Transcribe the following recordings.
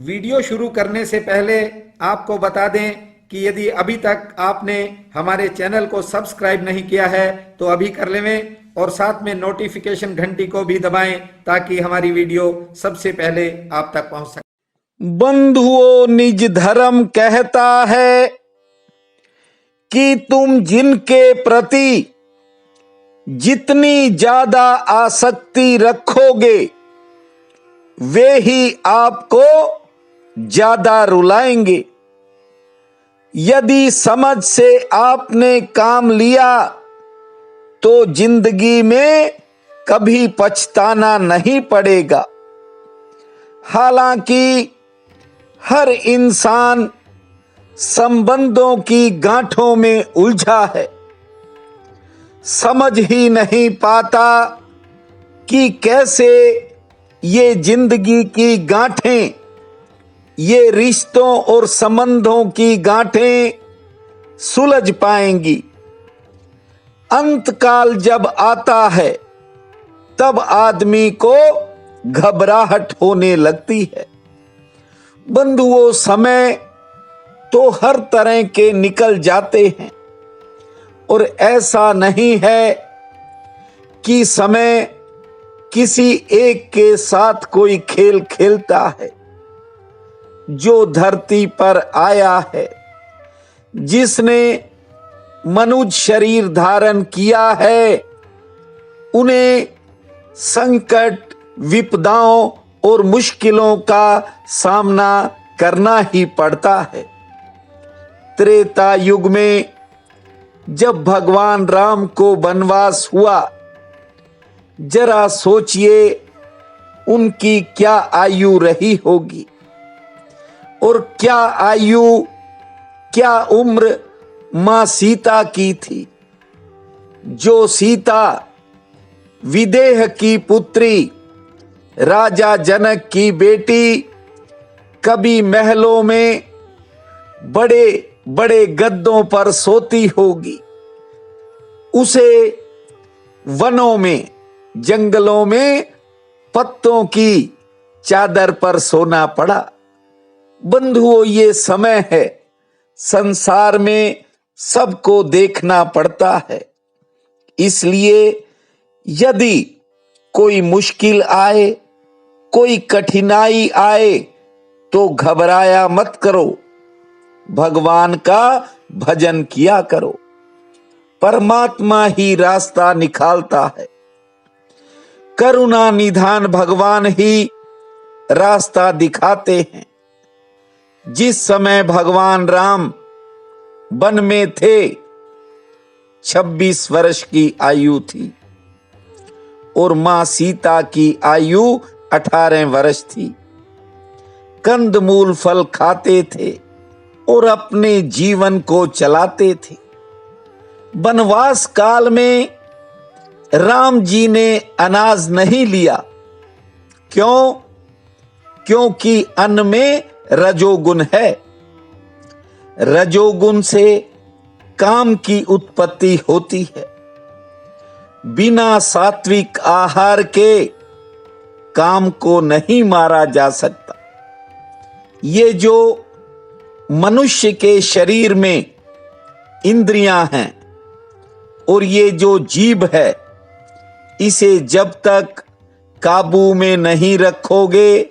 Video शुरू करने से पहले आपको बता दें कि यदि अभी तक आपने हमारे चैनल को सब्सक्राइब नहीं किया है तो अभी कर लें और साथ में नोटिफिकेशन घंटी को भी दबाएं ताकि हमारी वीडियो सबसे पहले आप तक पहुंच सके। बंधुओं, निज धर्म कहता है कि तुम जिनके प्रति जितनी ज्यादा आसक्ति रखोगे वे ही आपको ज्यादा रुलाएंगे। यदि समझ से आपने काम लिया तो जिंदगी में कभी पछताना नहीं पड़ेगा। हालांकि हर इंसान संबंधों की गांठों में उलझा है, समझ ही नहीं पाता कि कैसे ये जिंदगी की गांठें, ये रिश्तों और संबंधों की गांठें सुलझ पाएंगी। अंतकाल जब आता है तब आदमी को घबराहट होने लगती है। बंधुओं, समय तो हर तरह के निकल जाते हैं और ऐसा नहीं है कि समय किसी एक के साथ कोई खेल खेलता है। जो धरती पर आया है, जिसने मनुष्य शरीर धारण किया है, उन्हें संकट, विपदाओं और मुश्किलों का सामना करना ही पड़ता है। त्रेता युग में जब भगवान राम को वनवास हुआ, जरा सोचिए उनकी क्या आयु रही होगी और क्या आयु, क्या उम्र मां सीता की थी। जो सीता विदेह की पुत्री, राजा जनक की बेटी, कभी महलों में बड़े बड़े गद्दों पर सोती होगी, उसे वनों में, जंगलों में पत्तों की चादर पर सोना पड़ा। बंधुओं, ये समय है, संसार में सबको देखना पड़ता है। इसलिए यदि कोई मुश्किल आए, कोई कठिनाई आए तो घबराया मत करो, भगवान का भजन किया करो। परमात्मा ही रास्ता निकालता है। करुणा निधान भगवान ही रास्ता दिखाते हैं। जिस समय भगवान राम वन में थे, 26 वर्ष की आयु थी और मां सीता की आयु 18 वर्ष थी। कंदमूल फल खाते थे और अपने जीवन को चलाते थे। वनवास काल में राम जी ने अनाज नहीं लिया। क्यों? क्योंकि अन्न में रजोगुण है। रजोगुण से काम की उत्पत्ति होती है। बिना सात्विक आहार के काम को नहीं मारा जा सकता। ये जो मनुष्य के शरीर में इंद्रियां हैं और ये जो जीभ है, इसे जब तक काबू में नहीं रखोगे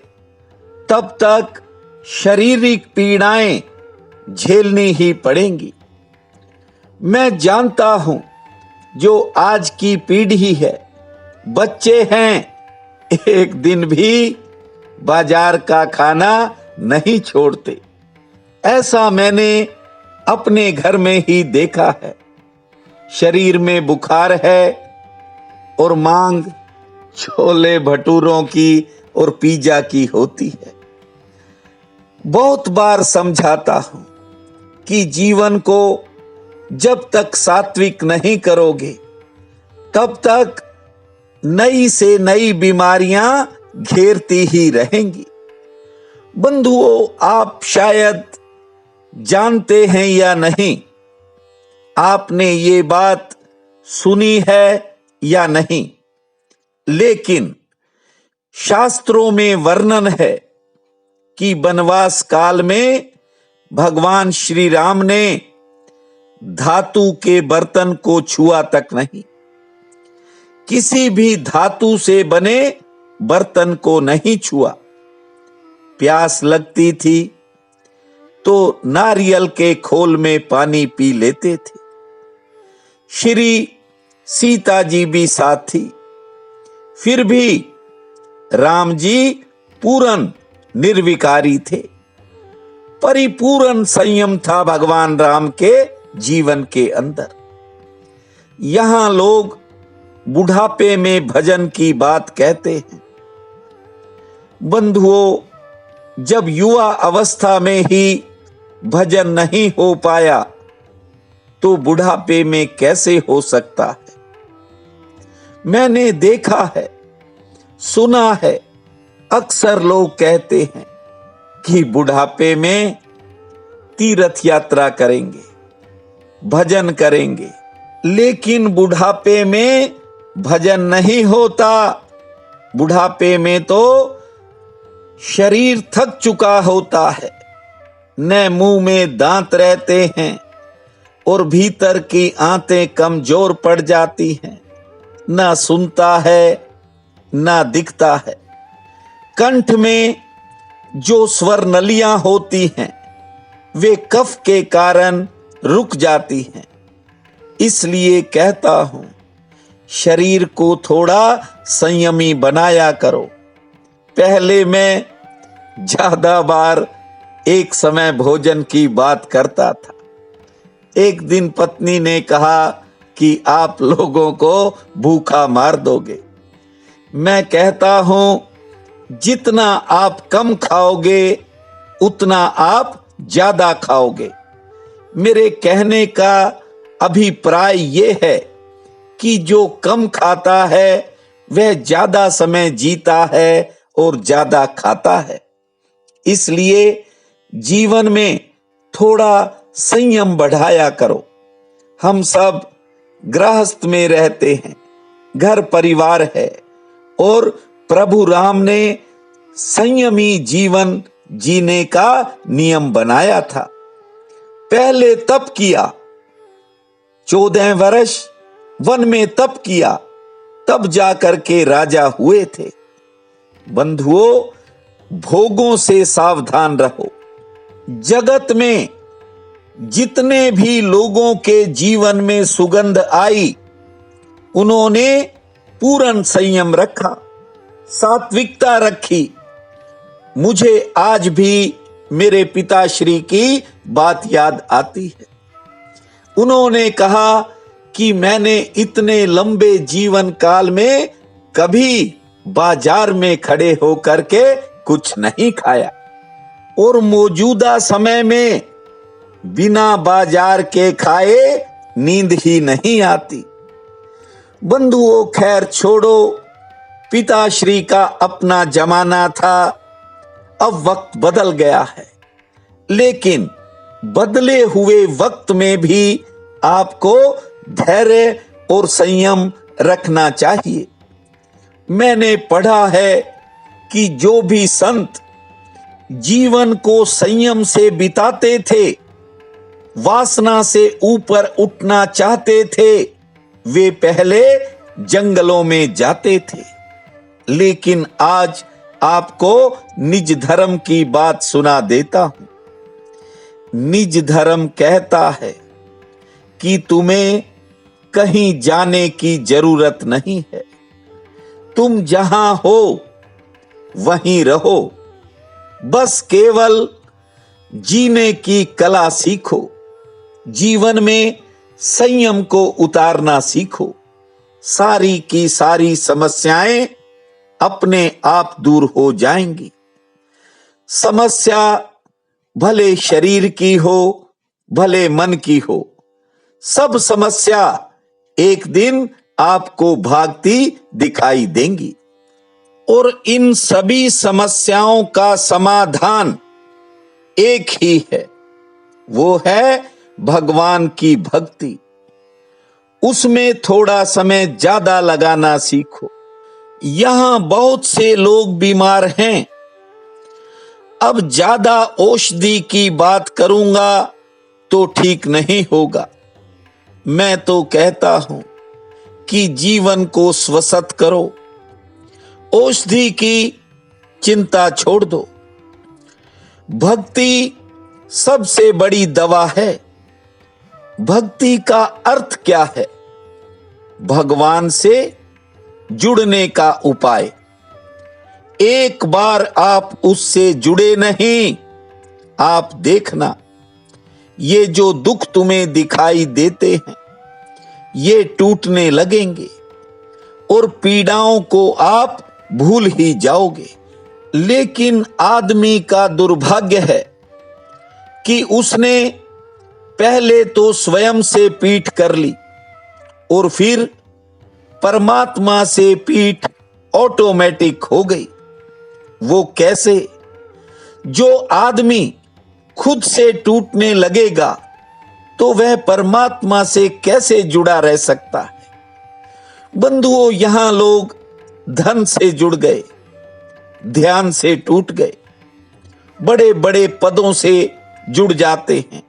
तब तक शारीरिक पीड़ाएं झेलनी ही पड़ेंगी। मैं जानता हूं जो आज की पीढ़ी है, बच्चे हैं, एक दिन भी बाजार का खाना नहीं छोड़ते। ऐसा मैंने अपने घर में ही देखा है। शरीर में बुखार है और मांग छोले भटूरों की और पिज्जा की होती है। बहुत बार समझाता हूं कि जीवन को जब तक सात्विक नहीं करोगे तब तक नई से नई बीमारियां घेरती ही रहेंगी। बंधुओं, आप शायद जानते हैं या नहीं, आपने ये बात सुनी है या नहीं, लेकिन शास्त्रों में वर्णन है कि वनवास काल में भगवान श्री राम ने धातु के बर्तन को छुआ तक नहीं, किसी भी धातु से बने बर्तन को नहीं छुआ। प्यास लगती थी तो नारियल के खोल में पानी पी लेते थे। श्री सीता जी भी साथ थी, फिर भी राम जी पूर्ण निर्विकारी थे। परिपूर्ण संयम था भगवान राम के जीवन के अंदर। यहां लोग बुढ़ापे में भजन की बात कहते हैं। बंधुओं, जब युवा अवस्था में ही भजन नहीं हो पाया तो बुढ़ापे में कैसे हो सकता है? मैंने देखा है, सुना है, अक्सर लोग कहते हैं कि बुढ़ापे में तीर्थ यात्रा करेंगे, भजन करेंगे, लेकिन बुढ़ापे में भजन नहीं होता। बुढ़ापे में तो शरीर थक चुका होता है, न मुंह में दांत रहते हैं और भीतर की आंतें कमजोर पड़ जाती हैं, ना सुनता है ना दिखता है। कंठ में जो स्वर नलियां होती हैं वे कफ के कारण रुक जाती हैं। इसलिए कहता हूं, शरीर को थोड़ा संयमी बनाया करो। पहले मैं ज्यादा बार एक समय भोजन की बात करता था। एक दिन पत्नी ने कहा कि आप लोगों को भूखा मार दोगे। मैं कहता हूं, जितना आप कम खाओगे उतना आप ज्यादा खाओगे। मेरे कहने का अभिप्राय यह है कि जो कम खाता है वह ज्यादा समय जीता है और ज्यादा खाता है। इसलिए जीवन में थोड़ा संयम बढ़ाया करो। हम सब गृहस्थ में रहते हैं, घर परिवार है और प्रभु राम ने संयमी जीवन जीने का नियम बनाया था। पहले तप किया, 14 वर्ष वन में तप किया, तब जाकर के राजा हुए थे। बंधुओं, भोगों से सावधान रहो। जगत में जितने भी लोगों के जीवन में सुगंध आई, उन्होंने पूर्ण संयम रखा, सात्विकता रखी। मुझे आज भी मेरे पिताश्री की बात याद आती है। उन्होंने कहा कि मैंने इतने लंबे जीवन काल में कभी बाजार में खड़े होकर के कुछ नहीं खाया और मौजूदा समय में बिना बाजार के खाए नींद ही नहीं आती। बंधुओं, खैर छोड़ो, पिताश्री का अपना जमाना था, अब वक्त बदल गया है। लेकिन बदले हुए वक्त में भी आपको धैर्य और संयम रखना चाहिए। मैंने पढ़ा है कि जो भी संत जीवन को संयम से बिताते थे, वासना से ऊपर उठना चाहते थे, वे पहले जंगलों में जाते थे। लेकिन आज आपको निज धर्म की बात सुना देता हूं। निज धर्म कहता है कि तुम्हें कहीं जाने की जरूरत नहीं है। तुम जहां हो वहीं रहो, बस केवल जीने की कला सीखो। जीवन में संयम को उतारना सीखो। सारी की सारी समस्याएं अपने आप दूर हो जाएंगी। समस्या भले शरीर की हो, भले मन की हो, सब समस्या एक दिन आपको भागती दिखाई देंगी। और इन सभी समस्याओं का समाधान एक ही है, वो है भगवान की भक्ति। उसमें थोड़ा समय ज्यादा लगाना सीखो। यहां बहुत से लोग बीमार हैं। अब ज्यादा औषधि की बात करूंगा तो ठीक नहीं होगा। मैं तो कहता हूं कि जीवन को स्वस्थ करो, औषधि की चिंता छोड़ दो। भक्ति सबसे बड़ी दवा है। भक्ति का अर्थ क्या है? भगवान से जुड़ने का उपाय। एक बार आप उससे जुड़े नहीं, आप देखना, ये जो दुख तुम्हें दिखाई देते हैं ये टूटने लगेंगे और पीड़ाओं को आप भूल ही जाओगे। लेकिन आदमी का दुर्भाग्य है कि उसने पहले तो स्वयं से पीठ कर ली और फिर परमात्मा से पीठ ऑटोमेटिक हो गई। वो कैसे? जो आदमी खुद से टूटने लगेगा तो वह परमात्मा से कैसे जुड़ा रह सकता है? बंधुओं, यहां लोग धन से जुड़ गए, ध्यान से टूट गए, बड़े बड़े पदों से जुड़ जाते हैं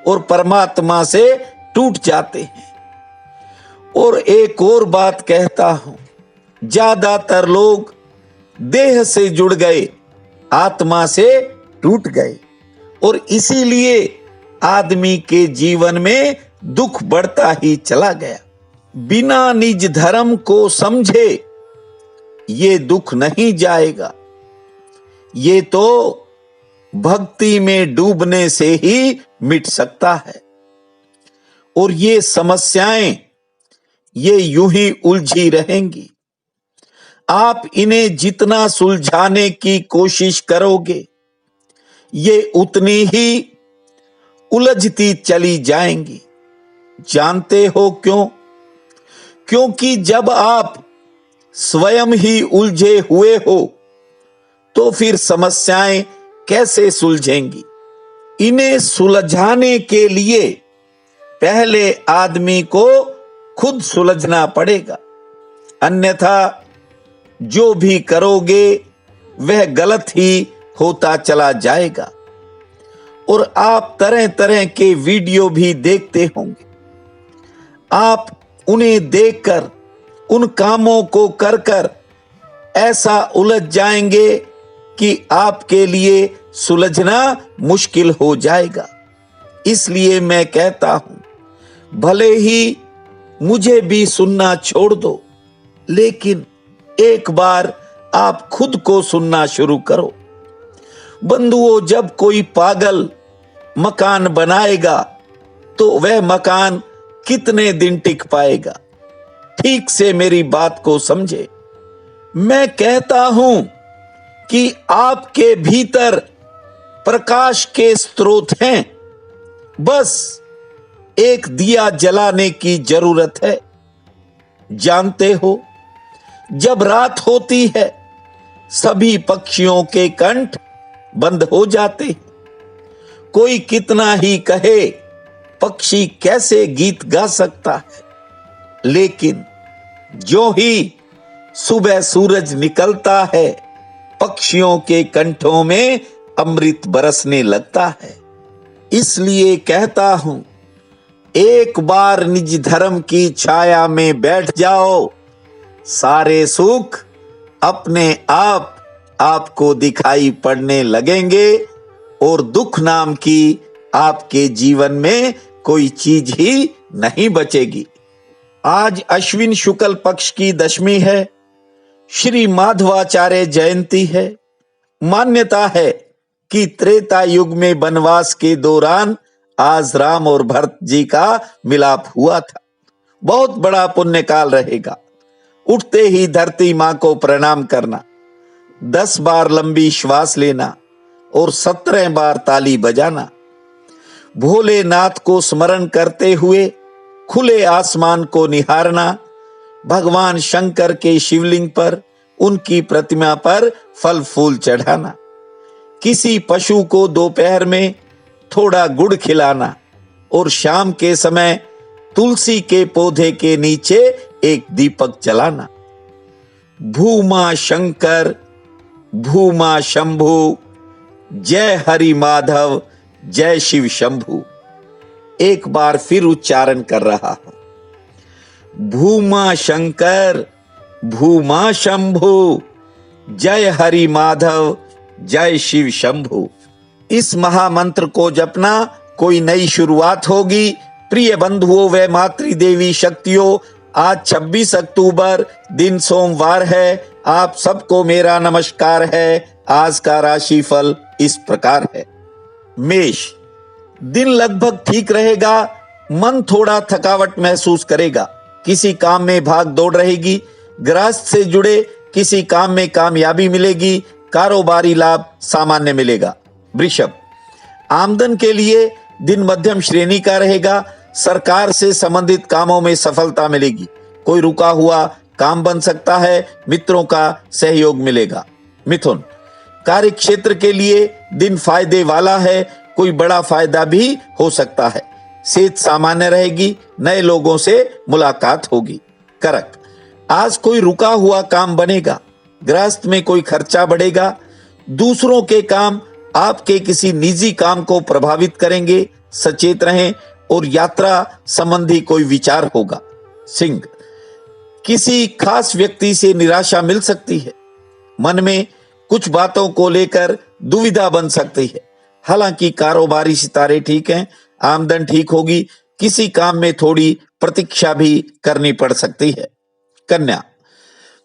और परमात्मा से टूट जाते हैं। और एक और बात कहता हूं, ज्यादातर लोग देह से जुड़ गए, आत्मा से टूट गए और इसीलिए आदमी के जीवन में दुख बढ़ता ही चला गया। बिना निज धर्म को समझे ये दुख नहीं जाएगा। ये तो भक्ति में डूबने से ही मिट सकता है। और ये समस्याएं ये यूं ही उलझी रहेंगी। आप इन्हें जितना सुलझाने की कोशिश करोगे ये उतनी ही उलझती चली जाएंगी। जानते हो क्यों? क्योंकि जब आप स्वयं ही उलझे हुए हो तो फिर समस्याएं कैसे सुलझेंगी? इन्हें सुलझाने के लिए पहले आदमी को खुद सुलझना पड़ेगा, अन्यथा जो भी करोगे वह गलत ही होता चला जाएगा। और आप तरह तरह के वीडियो भी देखते होंगे। आप उन्हें देखकर, उन कामों को कर कर ऐसा उलझ जाएंगे कि आपके लिए सुलझना मुश्किल हो जाएगा। इसलिए मैं कहता हूं, भले ही मुझे भी सुनना छोड़ दो, लेकिन एक बार आप खुद को सुनना शुरू करो। बंधुओं, जब कोई पागल मकान बनाएगा तो वह मकान कितने दिन टिक पाएगा? ठीक से मेरी बात को समझे। मैं कहता हूं कि आपके भीतर प्रकाश के स्रोत हैं, बस एक दिया जलाने की जरूरत है। जानते हो, जब रात होती है सभी पक्षियों के कंठ बंद हो जाते हैं। कोई कितना ही कहे पक्षी कैसे गीत गा सकता है, लेकिन जो ही सुबह सूरज निकलता है पक्षियों के कंठों में अमृत बरसने लगता है। इसलिए कहता हूं, एक बार निज धर्म की छाया में बैठ जाओ, सारे सुख अपने आप आपको दिखाई पड़ने लगेंगे और दुख नाम की आपके जीवन में कोई चीज ही नहीं बचेगी। आज अश्विन शुक्ल पक्ष की दशमी है, श्री माधवाचार्य जयंती है। मान्यता है कि त्रेता युग में वनवास के दौरान आज राम और भरत जी का मिलाप हुआ था। बहुत बड़ा पुण्य काल रहेगा। उठते ही धरती मां को प्रणाम करना, 10 बार लंबी श्वास लेना और 17 बार ताली बजाना। भोलेनाथ को स्मरण करते हुए खुले आसमान को निहारना, भगवान शंकर के शिवलिंग पर, उनकी प्रतिमा पर फल फूल चढ़ाना, किसी पशु को दोपहर में थोड़ा गुड़ खिलाना और शाम के समय तुलसी के पौधे के नीचे एक दीपक जलाना। भूमा शंकर, भूमा शंभु, जय हरि माधव, जय शिव शंभु। एक बार फिर उच्चारण कर रहा हूं, भूमा शंकर, भूमा शंभु, जय हरि माधव, जय शिव शंभु। इस महामंत्र को जपना कोई नई शुरुआत होगी। प्रिय बंधुओं व मातृदेवी शक्तियों, आज 26 अक्टूबर दिन सोमवार है। आप सबको मेरा नमस्कार है। आज का राशिफल इस प्रकार है। मेष, दिन लगभग ठीक रहेगा। मन थोड़ा थकावट महसूस करेगा। किसी काम में भाग दौड़ रहेगी। गृहस्थ से जुड़े किसी काम में कामयाबी मिलेगी। कारोबारी लाभ सामान्य मिलेगा। वृषभ, आमदन के लिए दिन मध्यम श्रेणी का रहेगा। सरकार से संबंधित कामों में सफलता मिलेगी। कोई रुका हुआ काम बन सकता है। मित्रों का सहयोग मिलेगा। मिथुन, कार्य क्षेत्र के लिए दिन फायदे वाला है। कोई बड़ा फायदा भी हो सकता है। सेहत सामान्य रहेगी। नए लोगों से मुलाकात होगी। कर्क, आज कोई रुका हुआ काम बनेगा। गृहस्थ में कोई खर्चा बढ़ेगा। दूसरों के काम आपके किसी निजी काम को प्रभावित करेंगे। सचेत रहें और यात्रा संबंधी कोई विचार होगा। सिंह, किसी खास व्यक्ति से निराशा मिल सकती है। मन में कुछ बातों को लेकर दुविधा बन सकती है। हालांकि कारोबारी सितारे ठीक हैं। आमदन ठीक होगी। किसी काम में थोड़ी प्रतीक्षा भी करनी पड़ सकती है। कन्या,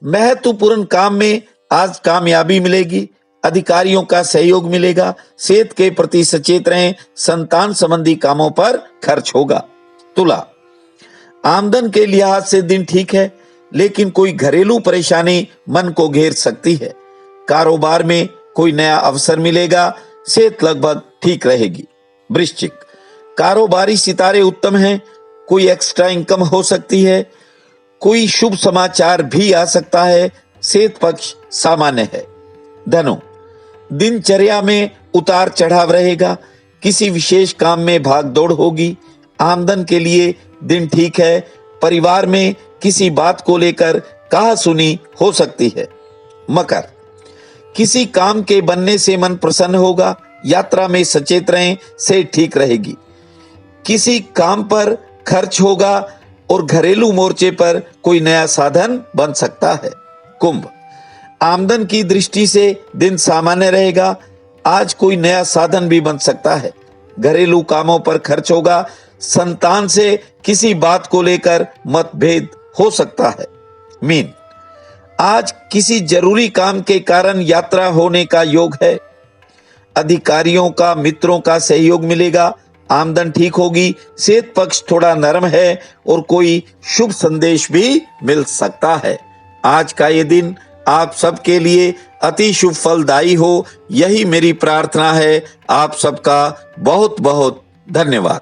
महत्वपूर्ण काम में आज कामयाबी मिलेगी। अधिकारियों का सहयोग मिलेगा। सेहत के प्रति सचेत रहें। संतान संबंधी कामों पर खर्च होगा। तुला, आमदन के लिहाज से दिन ठीक है, लेकिन कोई घरेलू परेशानी मन को घेर सकती है। कारोबार में कोई नया अवसर मिलेगा। सेहत लगभग ठीक रहेगी। वृश्चिक, कारोबारी सितारे उत्तम हैं। कोई एक्स्ट्रा इनकम हो सकती है। कोई शुभ समाचार भी आ सकता है। सेहत पक्ष सामान्य है। धनु, दिनचर्या में उतार चढ़ाव रहेगा। किसी विशेष काम में भाग दौड़ होगी। आमदन के लिए दिन ठीक है। परिवार में किसी बात को लेकर कहा सुनी हो सकती है। मकर, किसी काम के बनने से मन प्रसन्न होगा। यात्रा में सचेत रहें। सेहत ठीक रहेगी। किसी काम पर खर्च होगा और घरेलू मोर्चे पर कोई नया साधन बन सकता है। कुंभ, आमदन की दृष्टि से दिन सामान्य रहेगा। आज कोई नया साधन भी बन सकता है। घरेलू कामों पर खर्च होगा। संतान से किसी बात को लेकर मतभेद हो सकता है। मीन, आज किसी जरूरी काम के कारण यात्रा होने का योग है। अधिकारियों का मित्रों का सहयोग मिलेगा। आमदन ठीक होगी। सेहत पक्ष थोड़ा नरम है और कोई शुभ संदेश भी मिल सकता है। आज का ये दिन आप सबके लिए अति शुभ फलदायी हो, यही मेरी प्रार्थना है। आप सबका बहुत बहुत धन्यवाद।